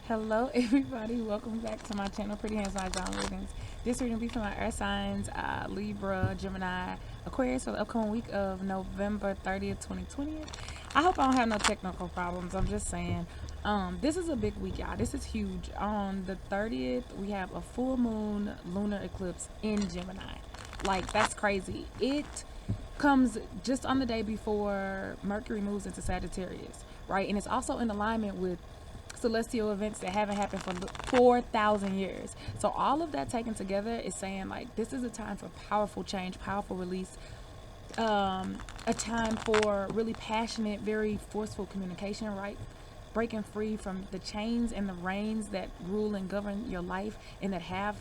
Hello, everybody. Welcome back to my channel, Pretty Hands Mah Jongg Readings. This reading will be for my earth signs, Libra, Gemini, Aquarius for the upcoming week of November 30th, 2020. I hope I don't have no technical problems. I'm just saying. This is a big week, y'all. This is huge. On the 30th, we have a full moon lunar eclipse in Gemini. Like, that's crazy. It comes just on the day before Mercury moves into Sagittarius, right? And it's also in alignment with celestial events that haven't happened for 4,000 years. So all of that taken together is saying, like, this is a time for powerful change, powerful release, a time for really passionate, very forceful communication, right? Breaking free from the chains and the reins that rule and govern your life and that have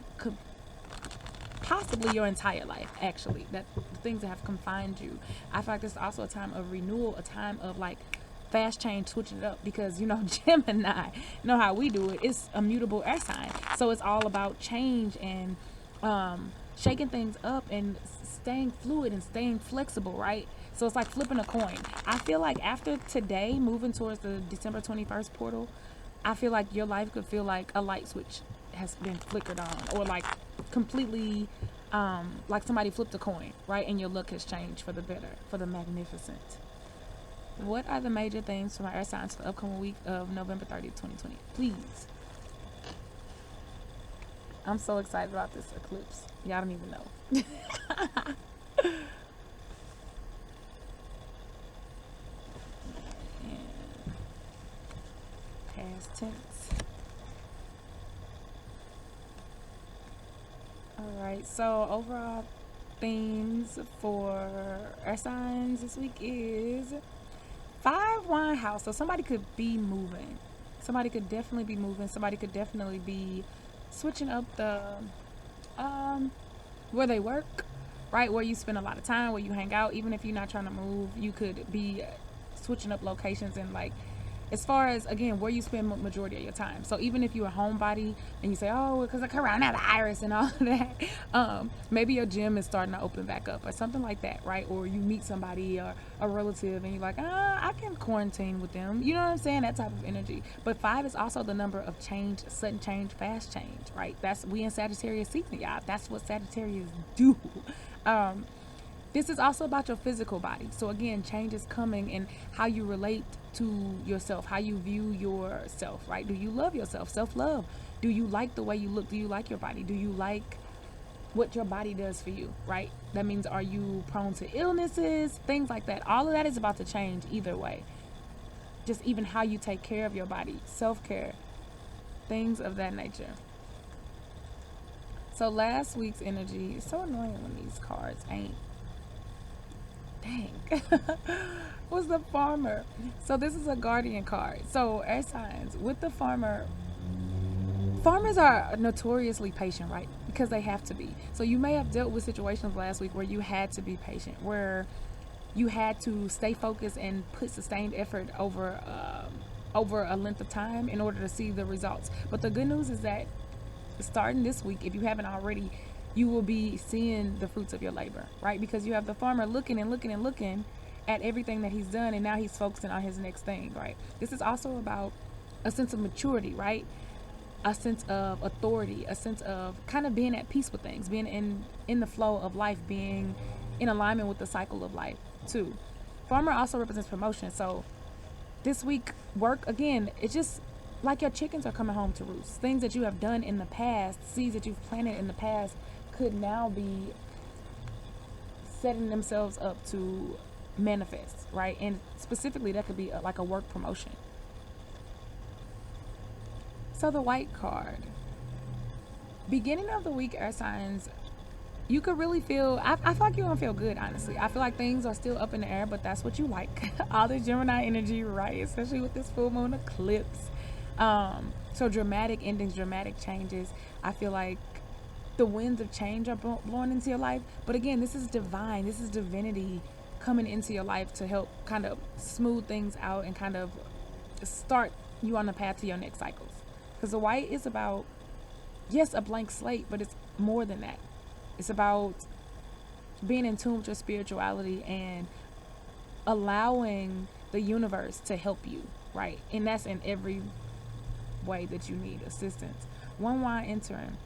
possibly your entire life, actually, that things that have confined you. I feel like this is also a time of renewal, a time of like fast change, switching it up, because Gemini, how we do it, it's a mutable air sign, so it's all about change and shaking things up and staying fluid and staying flexible, right? So it's like flipping a coin. I feel like after today, moving towards the December 21st portal, I feel like your life could feel like a light switch has been flickered on, or like completely like somebody flipped a coin, right? And your look has changed for the better, for the magnificent. What are the major themes for my earth signs for the upcoming week of November 30th, 2020? Please. I'm so excited about this eclipse. Y'all don't even know. Past tense. Alright, so overall themes for earth signs this week is 5-1 house. So somebody could be moving. Somebody could definitely be moving. Somebody could definitely be switching up the where they work, right? Where you spend a lot of time, where you hang out. Even if you're not trying to move, you could be switching up locations and like, as far as again where you spend majority of your time. So even if you're a homebody and you say, oh, because I come around out of Iris and all of that, maybe your gym is starting to open back up or something like that, right? Or you meet somebody or a relative and you're like, I can quarantine with them. You know what I'm saying? That type of energy. But 5 is also the number of change, sudden change, fast change, right? That's we in Sagittarius season, y'all. That's what Sagittarius do. This is also about your physical body. So again, change is coming in how you relate to yourself, how you view yourself, right? Do you love yourself? Self-love. Do you like the way you look? Do you like your body? Do you like what your body does for you, right? That means, are you prone to illnesses? Things like that. All of that is about to change either way. Just even how you take care of your body, self-care, things of that nature. So last week's energy is so annoying when these cards ain't. Dang. Was the farmer. So this is a guardian card. So air signs with the farmer. Farmers are notoriously patient, right? Because they have to be. So you may have dealt with situations last week where you had to be patient, where you had to stay focused and put sustained effort over a length of time in order to see the results. But the good news is that starting this week, if you haven't already, you will be seeing the fruits of your labor, right? Because you have the farmer looking and looking and looking at everything that he's done, and now he's focusing on his next thing, right? This is also about a sense of maturity, right? A sense of authority, a sense of kind of being at peace with things, being in the flow of life, being in alignment with the cycle of life too. Farmer also represents promotion. So this week, work, again, it's just like your chickens are coming home to roost. Things that you have done in the past, seeds that you've planted in the past, could now be setting themselves up to manifest, right? And specifically, that could be like a work promotion. So the white card, beginning of the week, air signs, you could really feel, I feel like you're gonna feel good, honestly. I feel like things are still up in the air, but that's what you like. All the Gemini energy, right? Especially with this full moon eclipse. So dramatic endings, dramatic changes. I feel like the winds of change are blowing into your life. But again, this is divine. This is divinity coming into your life to help kind of smooth things out and kind of start you on the path to your next cycles. Because the white is about, yes, a blank slate, but it's more than that. It's about being in tune with your spirituality and allowing the universe to help you, right? And that's in every way that you need assistance. One wine entering.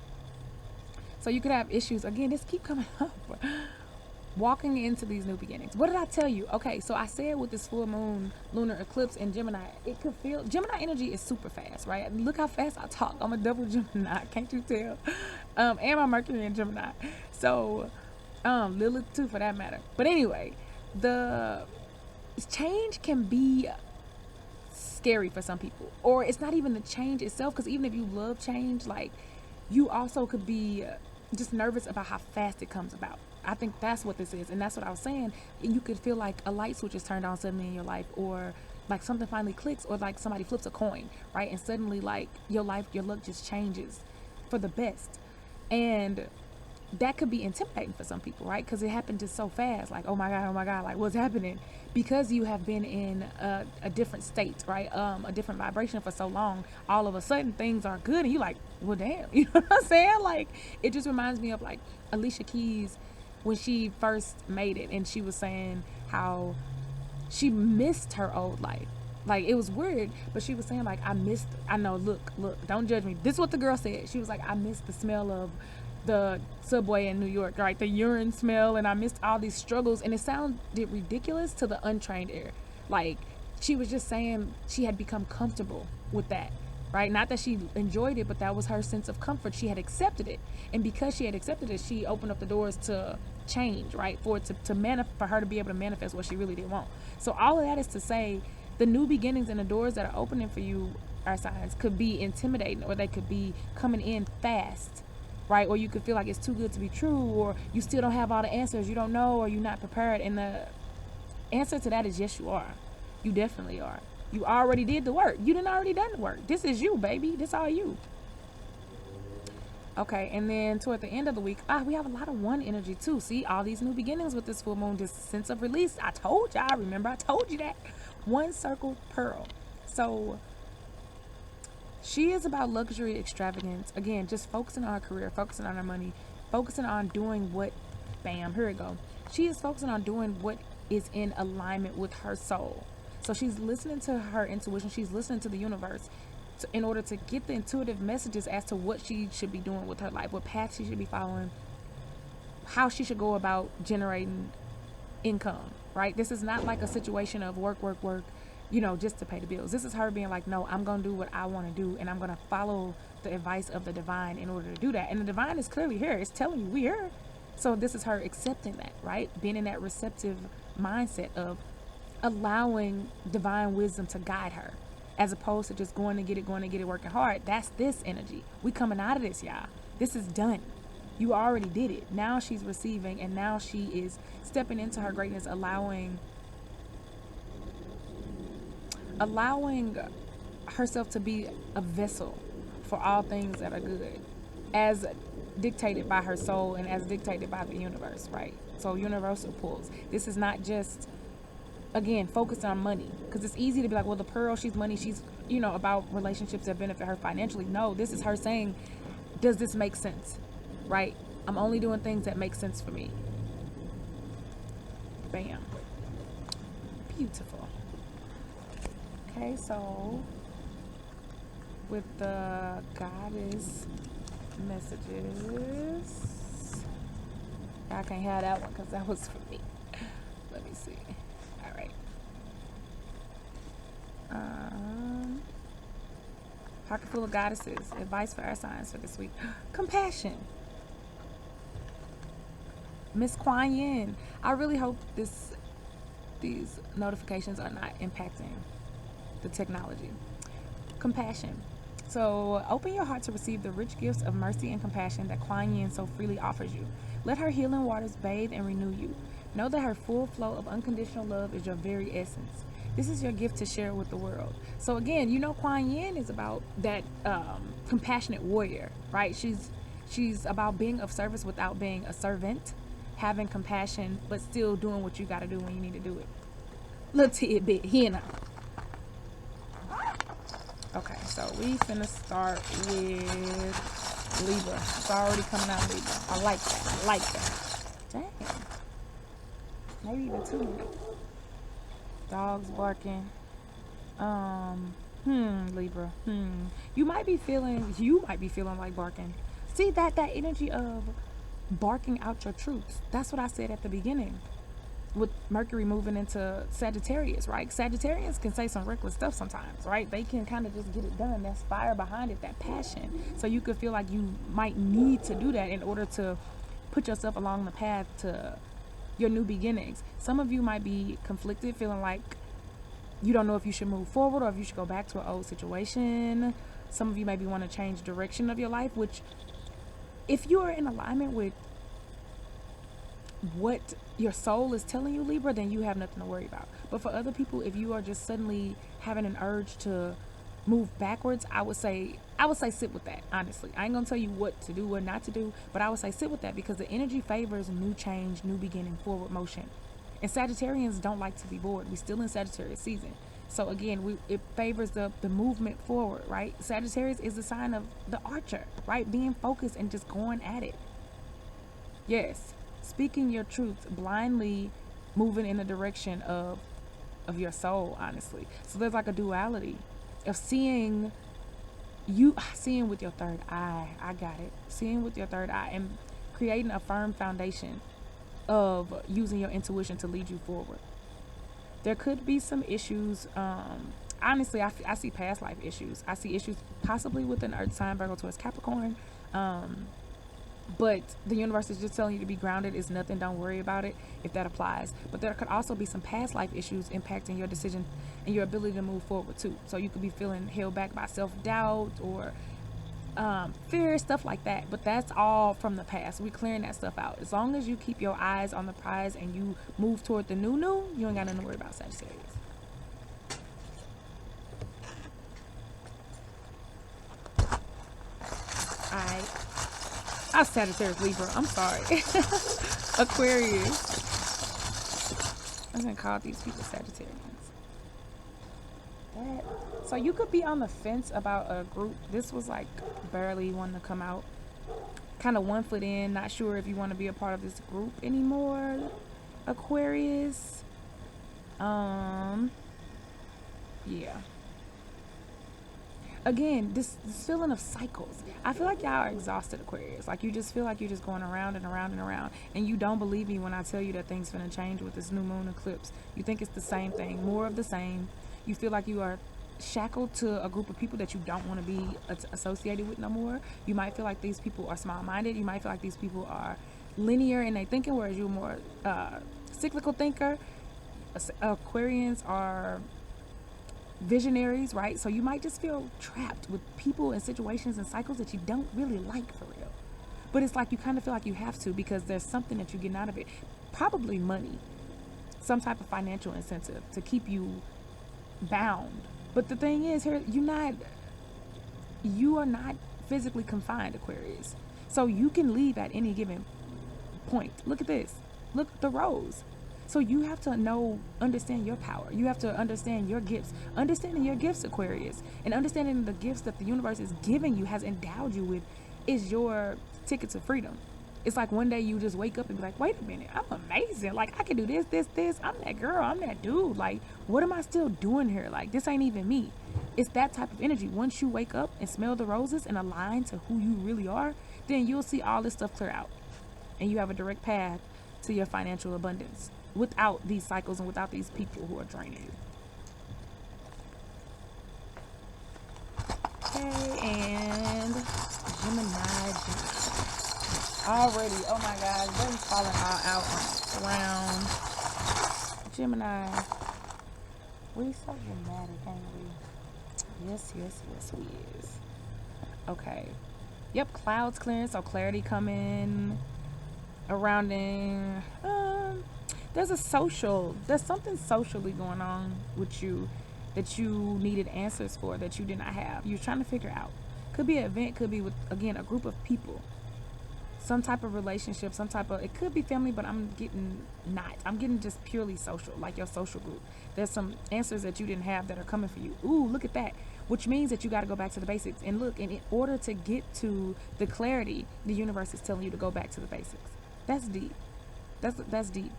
So you could have issues. Again, this keep coming up. Walking into these new beginnings. What did I tell you? Okay, so I said with this full moon lunar eclipse in Gemini, it could feel, Gemini energy is super fast, right? Look how fast I talk. I'm a double Gemini, can't you tell? And my Mercury in Gemini. So, Lilith too for that matter. But anyway, the change can be scary for some people. Or it's not even the change itself, because even if you love change, like, you also could be just nervous about how fast it comes about. I think that's what this is, and that's what I was saying. You could feel like a light switch is turned on suddenly in your life, or like something finally clicks, or like somebody flips a coin, right? And suddenly, like, your life, your luck just changes for the best. And that could be intimidating for some people, right? Because it happened just so fast. Like, oh my God, like, what's happening? Because you have been in a different state, right? A different vibration for so long. All of a sudden, things are good, and you like, well, damn. You know what I'm saying? Like, it just reminds me of like Alicia Keys when she first made it, and she was saying how she missed her old life. Like, it was weird, but she was saying, like, I know, look, don't judge me. This is what the girl said. She was like, I missed the smell of the subway in New York, right? The urine smell, and I missed all these struggles, and it sounded ridiculous to the untrained ear. Like, she was just saying she had become comfortable with that, right? Not that she enjoyed it, but that was her sense of comfort. She had accepted it, and because she had accepted it, she opened up the doors to change, right? For it for her to be able to manifest what she really did want. So all of that is to say, the new beginnings and the doors that are opening for you, our signs, could be intimidating, or they could be coming in fast, right? Or you could feel like it's too good to be true, or you still don't have all the answers, you don't know, or you're not prepared. And the answer to that is yes, you are. You definitely are. You already did the work. You done already done the work. This is you, baby. This all you. Okay, and then toward the end of the week, we have a lot of one energy too. See, all these new beginnings with this full moon, this sense of release. I told y'all, remember I told you that. One circled pearl. So she is about luxury extravagance. Again, just focusing on her career, focusing on her money, focusing on doing what, bam, here we go. She is focusing on doing what is in alignment with her soul. So she's listening to her intuition. She's listening to the universe in order to get the intuitive messages as to what she should be doing with her life, what path she should be following, how she should go about generating income, right? This is not like a situation of work, just to pay the bills. This is her being like, no, I'm going to do what I want to do, and I'm going to follow the advice of the divine in order to do that. And the divine is clearly here. It's telling you we're here. So this is her accepting that, right? Being in that receptive mindset of allowing divine wisdom to guide her, as opposed to just going to get it, working hard. That's this energy. We coming out of this, y'all. This is done. You already did it. Now she's receiving, and now she is stepping into her greatness, allowing herself to be a vessel for all things that are good, as dictated by her soul and as dictated by the universe, right? So universal pulls. This is not just, again, focused on money, because it's easy to be like, well, the pearl, she's money, she's, about relationships that benefit her financially. No, this is her saying, does this make sense, right? I'm only doing things that make sense for me. Bam. Beautiful. Okay, so with the goddess messages, I can't have that one because that was for me. Let me see. All right. Pocket full of goddesses. Advice for our signs for this week. Compassion. Miss Kuan Yin. I really hope these notifications are not impacting the technology. Compassion. So open your heart to receive the rich gifts of mercy and compassion that Kuan Yin so freely offers you. Let her healing waters bathe and renew you. Know that her full flow of unconditional love is your very essence. This is your gift to share with the world. So again, Kuan Yin is about that compassionate warrior, right? She's about being of service without being a servant, having compassion, but still doing what you got to do when you need to do it. Little tidbit here now. Okay, so we finna start with Libra. It's already coming out Libra. I like that. Dang. Maybe even 2 minutes. Dogs barking. Libra. You might be feeling like barking. See that energy of barking out your truths. That's what I said at the beginning. With Mercury moving into Sagittarius, right? Sagittarians can say some reckless stuff sometimes, right? They can kind of just get it done. That's fire behind it, that passion. So you could feel like you might need to do that in order to put yourself along the path to your new beginnings. Some of you might be conflicted, feeling like you don't know if you should move forward or if you should go back to an old situation. Some of you maybe want to change direction of your life, which if you are in alignment with what your soul is telling you, Libra, then you have nothing to worry about. But for other people, if you are just suddenly having an urge to move backwards, I would say sit with that. Honestly, I ain't gonna tell you what to do, what not to do, but I would say sit with that, because the energy favors new change, new beginning, forward motion. And Sagittarians don't like to be bored. We still in Sagittarius season, so again, it favors the movement forward, right? Sagittarius is the sign of the archer, right? Being focused and just going at it. Yes, speaking your truth, blindly moving in the direction of your soul, honestly. So there's like a duality of seeing with your third eye. I got it. Seeing with your third eye and creating a firm foundation of using your intuition to lead you forward. There could be some issues. Honestly, I see past life issues. I see issues possibly with an earth sign, Virgo, Taurus, Capricorn. But the universe is just telling you to be grounded. It's nothing. Don't worry about it if that applies. But there could also be some past life issues impacting your decision and your ability to move forward too. So you could be feeling held back by self-doubt or fear, stuff like that. But that's all from the past. We're clearing that stuff out. As long as you keep your eyes on the prize and you move toward the new, you ain't got nothing to worry about, Sagittarius. Alright. I Sagittarius, Libra. I'm sorry. Aquarius. I'm gonna call these people Sagittarians. So you could be on the fence about a group. This was like barely wanting to come out. Kind of one foot in, not sure if you want to be a part of this group anymore, Aquarius. Yeah. Again, this feeling of cycles. I feel like y'all are exhausted, Aquarius. Like you just feel like you're just going around and around and around. And you don't believe me when I tell you that things finna change with this new moon eclipse. You think it's the same thing, more of the same. You feel like you are shackled to a group of people that you don't want to be associated with no more. You might feel like these people are small-minded. You might feel like these people are linear in their thinking, whereas you're more cyclical thinker. Aquarians are visionaries, right? So you might just feel trapped with people and situations and cycles that you don't really like for real. But it's like you kind of feel like you have to, because there's something that you're getting out of it. Probably money. Some type of financial incentive to keep you bound. But the thing is, here you are not physically confined, Aquarius. So you can leave at any given point. Look at this. Look at the rose. So you have to understand your power. You have to understand your gifts. Understanding your gifts, Aquarius, and understanding the gifts that the universe is giving you, has endowed you with, is your ticket to freedom. It's like one day you just wake up and be like, wait a minute, I'm amazing. Like I can do this. I'm that girl. I'm that dude. Like, what am I still doing here? Like, this ain't even me. It's that type of energy. Once you wake up and smell the roses and align to who you really are, then you'll see all this stuff clear out. And you have a direct path to your financial abundance without these cycles and without these people who are draining you. Okay, and Gemini. Already, oh my God, they're falling all out on the ground. Gemini, we so dramatic, ain't we? Yes, we is. Okay. Yep, clouds clearing, so clarity coming. Surrounding. There's something socially going on with you that you needed answers for that you did not have. You're trying to figure out. Could be an event, could be with, again, a group of people. Some type of relationship, it could be family, but I'm getting just purely social, like your social group. There's some answers that you didn't have that are coming for you. Ooh, look at that. Which means that you got to go back to the basics. And look, and in order to get to the clarity, the universe is telling you to go back to the basics. That's deep. That's deep.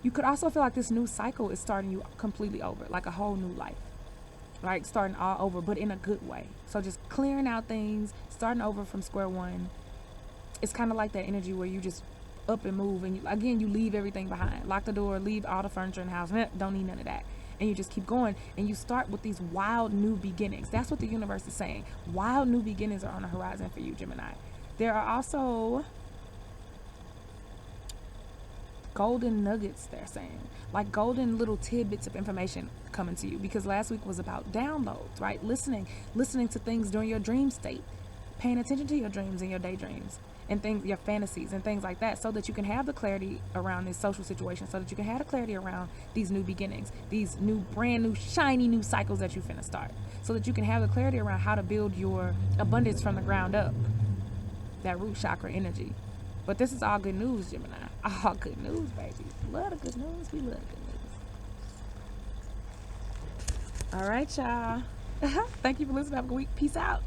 You could also feel like this new cycle is starting you completely over, like a whole new life. like starting all over, but in a good way. So just clearing out things, starting over from square one. It's kind of like that energy where you just up and move, and you leave everything behind, lock the door, leave all the furniture in the house, don't need none of that, and you just keep going, and you start with these wild new beginnings. That's what the universe is saying. Wild new beginnings are on the horizon for you, Gemini. There are also golden nuggets, they're saying, like golden little tidbits of information coming to you, because last week was about downloads, right? Listening to things during your dream state, paying attention to your dreams and your daydreams and things, your fantasies and things like that, so that you can have the clarity around this social situation, so that you can have the clarity around these new beginnings, these new brand new shiny new cycles that you finna start, so that you can have the clarity around how to build your abundance from the ground up, that root chakra energy. But this is all good news, Gemini. All good news, baby. Love the good news. We love the good news. All right, y'all. Thank you for listening. Have a good week. Peace out.